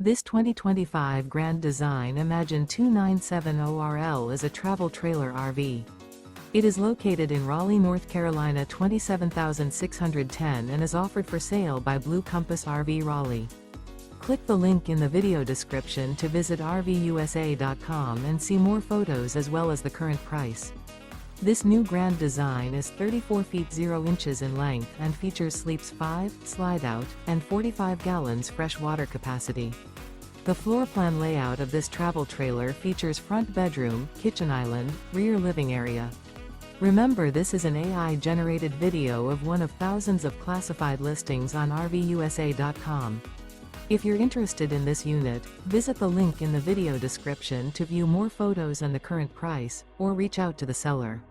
This 2025 Grand Design Imagine 2970RL is a travel trailer RV. It is located in Raleigh, North Carolina 27610 and is offered for sale by Blue Compass RV Raleigh. Click the link in the video description to visit RVUSA.com and see more photos as well as the current price. This new Grand Design is 34 feet 0 inches in length and features sleeps 5, slide-out, and 45 gallons fresh water capacity. The floor plan layout of this travel trailer features front bedroom, kitchen island, rear living area. Remember, this is an AI-generated video of one of thousands of classified listings on RVUSA.com. If you're interested in this unit, visit the link in the video description to view more photos and the current price, or reach out to the seller.